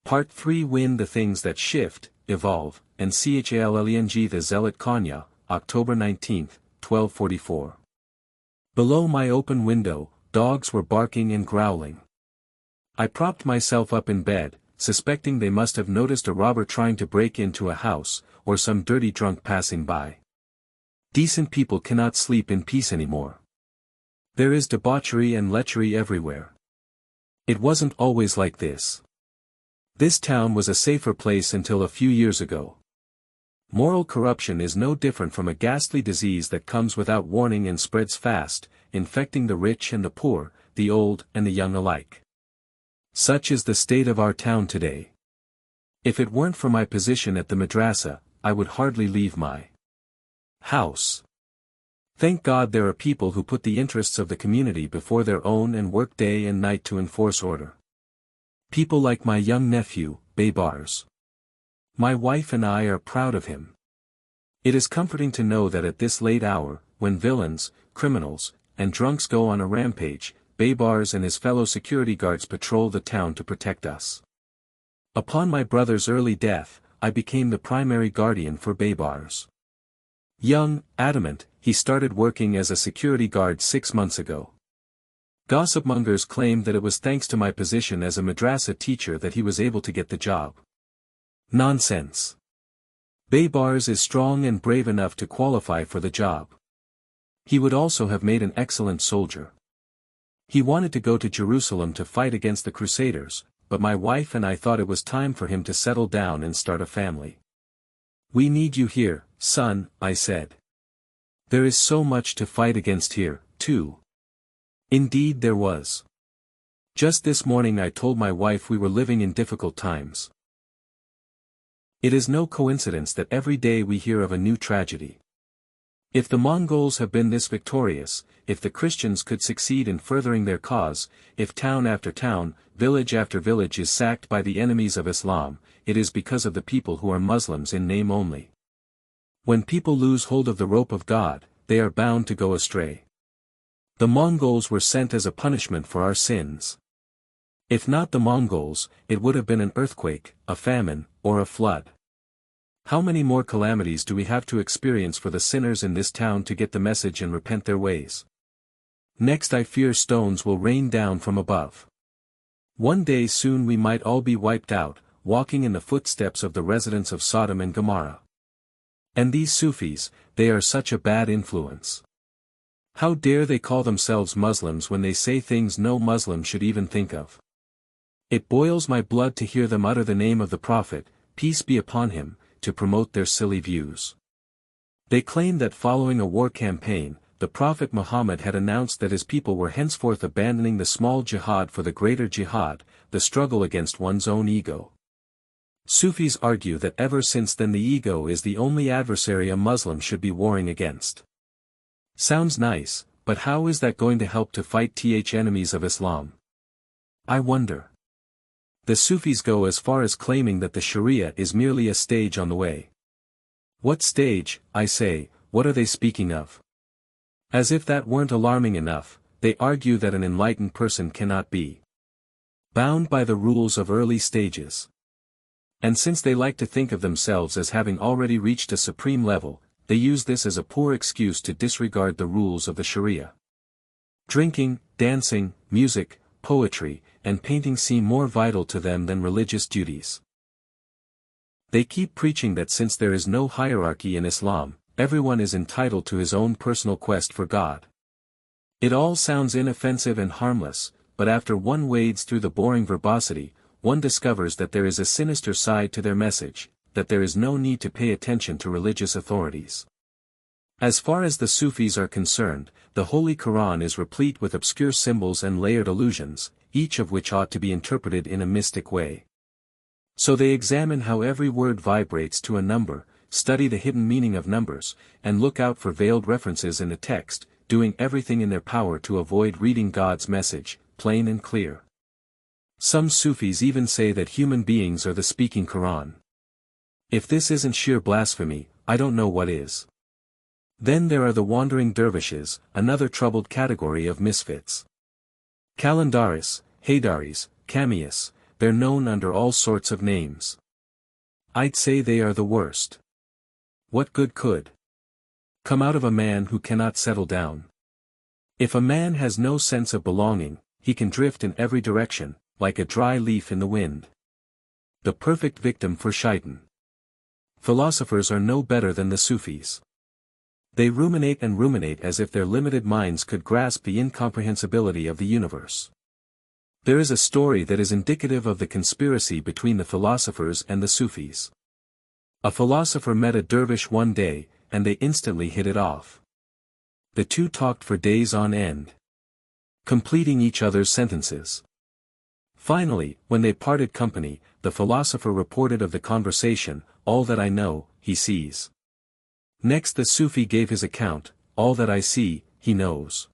Part 3 Win the Things That Shift, Evolve, and CHALLENG The Zealot Konya, October 19, 1244. Below my open window, dogs were barking and growling. I propped myself up in bed, suspecting they must have noticed a robber trying to break into a house, or some dirty drunk passing by. Decent people cannot sleep in peace anymore. There is debauchery and lechery everywhere. It wasn't always like this. This town was a safer place until a few years ago. Moral corruption is no different from a ghastly disease that comes without warning and spreads fast, infecting the rich and the poor, the old and the young alike. Such is the state of our town today. If it weren't for my position at the madrasa, I would hardly leave my house. Thank God there are people who put the interests of the community before their own and work day and night to enforce order. People like my young nephew, Baybars. My wife and I are proud of him. It is comforting to know that at this late hour, when villains, criminals, and drunks go on a rampage, Baybars and his fellow security guards patrol the town to protect us. Upon my brother's early death, I became the primary guardian for Baybars. Young, adamant, he started working as a security guard 6 months ago. Gossipmongers claimed that it was thanks to my position as a madrasa teacher that he was able to get the job. Nonsense. Baybars is strong and brave enough to qualify for the job. He would also have made an excellent soldier. He wanted to go to Jerusalem to fight against the Crusaders, but my wife and I thought it was time for him to settle down and start a family. We need you here, son, I said. There is so much to fight against here, too. Indeed there was. Just this morning I told my wife we were living in difficult times. It is no coincidence that every day we hear of a new tragedy. If the Mongols have been this victorious, if the Christians could succeed in furthering their cause, if town after town, village after village is sacked by the enemies of Islam, it is because of the people who are Muslims in name only. When people lose hold of the rope of God, they are bound to go astray. The Mongols were sent as a punishment for our sins. If not the Mongols, it would have been an earthquake, a famine, or a flood. How many more calamities do we have to experience for the sinners in this town to get the message and repent their ways? Next I fear stones will rain down from above. One day soon we might all be wiped out, walking in the footsteps of the residents of Sodom and Gomorrah. And these Sufis, they are such a bad influence. How dare they call themselves Muslims when they say things no Muslim should even think of? It boils my blood to hear them utter the name of the Prophet, peace be upon him, to promote their silly views. They claim that following a war campaign, the Prophet Muhammad had announced that his people were henceforth abandoning the small jihad for the greater jihad, the struggle against one's own ego. Sufis argue that ever since then the ego is the only adversary a Muslim should be warring against. Sounds nice, but how is that going to help to fight enemies of Islam? I wonder. The Sufis go as far as claiming that the Sharia is merely a stage on the way. What stage, I say, what are they speaking of? As if that weren't alarming enough, they argue that an enlightened person cannot be bound by the rules of early stages. And since they like to think of themselves as having already reached a supreme level, they use this as a poor excuse to disregard the rules of the Sharia. Drinking, dancing, music, poetry, and painting seem more vital to them than religious duties. They keep preaching that since there is no hierarchy in Islam, everyone is entitled to his own personal quest for God. It all sounds inoffensive and harmless, but after one wades through the boring verbosity, one discovers that there is a sinister side to their message, that there is no need to pay attention to religious authorities. As far as the Sufis are concerned, the Holy Quran is replete with obscure symbols and layered allusions, each of which ought to be interpreted in a mystic way. So they examine how every word vibrates to a number, study the hidden meaning of numbers, and look out for veiled references in the text, doing everything in their power to avoid reading God's message, plain and clear. Some Sufis even say that human beings are the speaking Quran. If this isn't sheer blasphemy, I don't know what is. Then there are the wandering dervishes, another troubled category of misfits. Kalandaris, Haydaris, Kamius, they're known under all sorts of names. I'd say they are the worst. What good could come out of a man who cannot settle down? If a man has no sense of belonging, he can drift in every direction, like a dry leaf in the wind. The perfect victim for shaitan. Philosophers are no better than the Sufis. They ruminate and ruminate as if their limited minds could grasp the incomprehensibility of the universe. There is a story that is indicative of the conspiracy between the philosophers and the Sufis. A philosopher met a dervish one day, and they instantly hit it off. The two talked for days on end, completing each other's sentences. Finally, when they parted company, the philosopher reported of the conversation, "All that I know, he sees." Next the Sufi gave his account, "All that I see, he knows."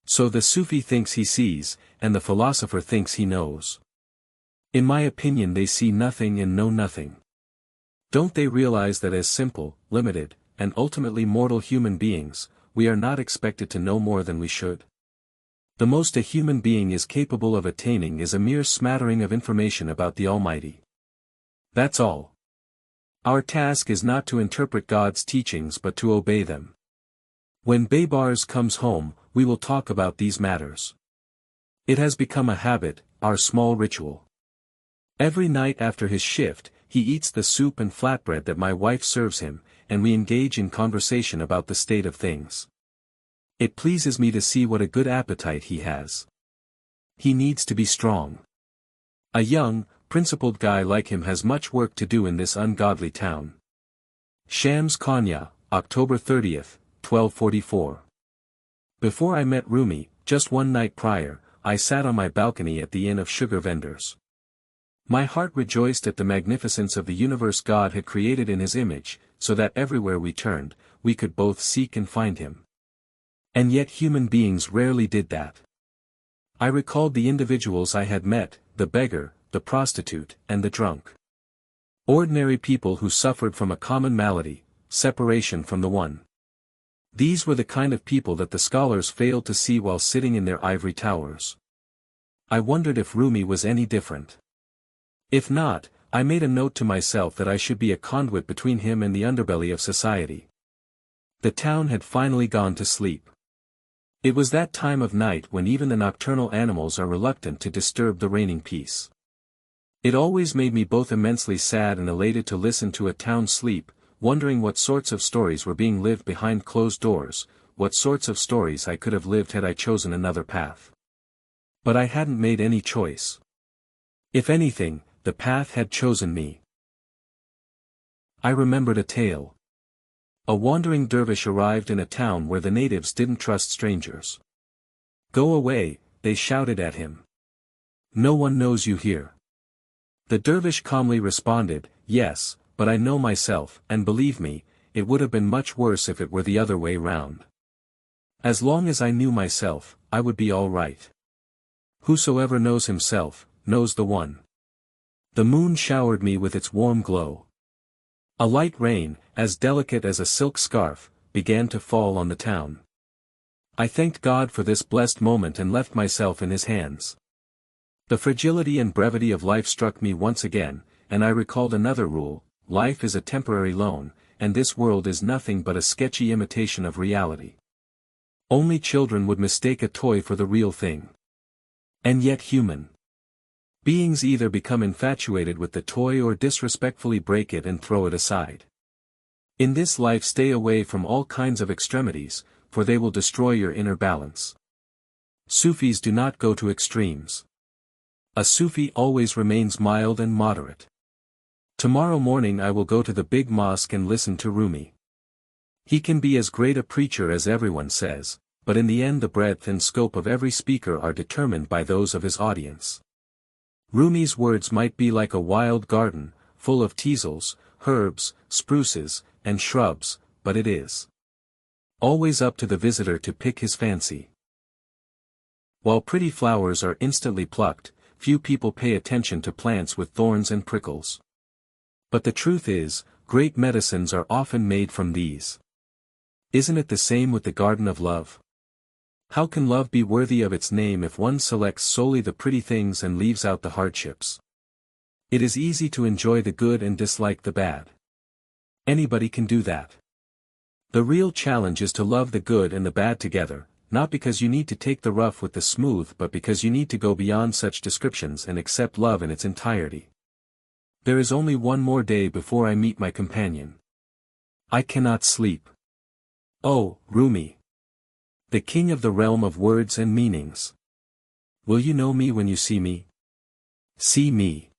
So the Sufi thinks he sees, and the philosopher thinks he knows. In my opinion they see nothing and know nothing. Don't they realize that as simple, limited, and ultimately mortal human beings, we are not expected to know more than we should? The most a human being is capable of attaining is a mere smattering of information about the Almighty. That's all. Our task is not to interpret God's teachings but to obey them. When Baybars comes home, we will talk about these matters. It has become a habit, our small ritual. Every night after his shift, he eats the soup and flatbread that my wife serves him, and we engage in conversation about the state of things. It pleases me to see what a good appetite he has. He needs to be strong. A young, principled guy like him has much work to do in this ungodly town. Shams Konya, October 30th, 1244. Before I met Rumi, just one night prior, I sat on my balcony at the Inn of Sugar Vendors. My heart rejoiced at the magnificence of the universe God had created in his image, so that everywhere we turned, we could both seek and find him. And yet human beings rarely did that. I recalled the individuals I had met, the beggar, the prostitute, and the drunk. Ordinary people who suffered from a common malady, separation from the One. These were the kind of people that the scholars failed to see while sitting in their ivory towers. I wondered if Rumi was any different. If not, I made a note to myself that I should be a conduit between him and the underbelly of society. The town had finally gone to sleep. It was that time of night when even the nocturnal animals are reluctant to disturb the reigning peace. It always made me both immensely sad and elated to listen to a town sleep, wondering what sorts of stories were being lived behind closed doors, what sorts of stories I could have lived had I chosen another path. But I hadn't made any choice. If anything, the path had chosen me. I remembered a tale. A wandering dervish arrived in a town where the natives didn't trust strangers. "Go away," they shouted at him. "No one knows you here." The dervish calmly responded, "Yes, but I know myself, and believe me, it would have been much worse if it were the other way round. As long as I knew myself, I would be all right. Whosoever knows himself, knows the One." The moon showered me with its warm glow. A light rain, as delicate as a silk scarf, began to fall on the town. I thanked God for this blessed moment and left myself in his hands. The fragility and brevity of life struck me once again, and I recalled another rule: life is a temporary loan, and this world is nothing but a sketchy imitation of reality. Only children would mistake a toy for the real thing. And yet human beings either become infatuated with the toy or disrespectfully break it and throw it aside. In this life stay away from all kinds of extremities, for they will destroy your inner balance. Sufis do not go to extremes. A Sufi always remains mild and moderate. Tomorrow morning I will go to the big mosque and listen to Rumi. He can be as great a preacher as everyone says, but in the end the breadth and scope of every speaker are determined by those of his audience. Rumi's words might be like a wild garden, full of teasels, herbs, spruces, and shrubs, but it is always up to the visitor to pick his fancy. While pretty flowers are instantly plucked, few people pay attention to plants with thorns and prickles. But the truth is, great medicines are often made from these. Isn't it the same with the garden of love? How can love be worthy of its name if one selects solely the pretty things and leaves out the hardships? It is easy to enjoy the good and dislike the bad. Anybody can do that. The real challenge is to love the good and the bad together, not because you need to take the rough with the smooth but because you need to go beyond such descriptions and accept love in its entirety. There is only one more day before I meet my companion. I cannot sleep. Oh, Rumi, the king of the realm of words and meanings. Will you know me when you see me? See me.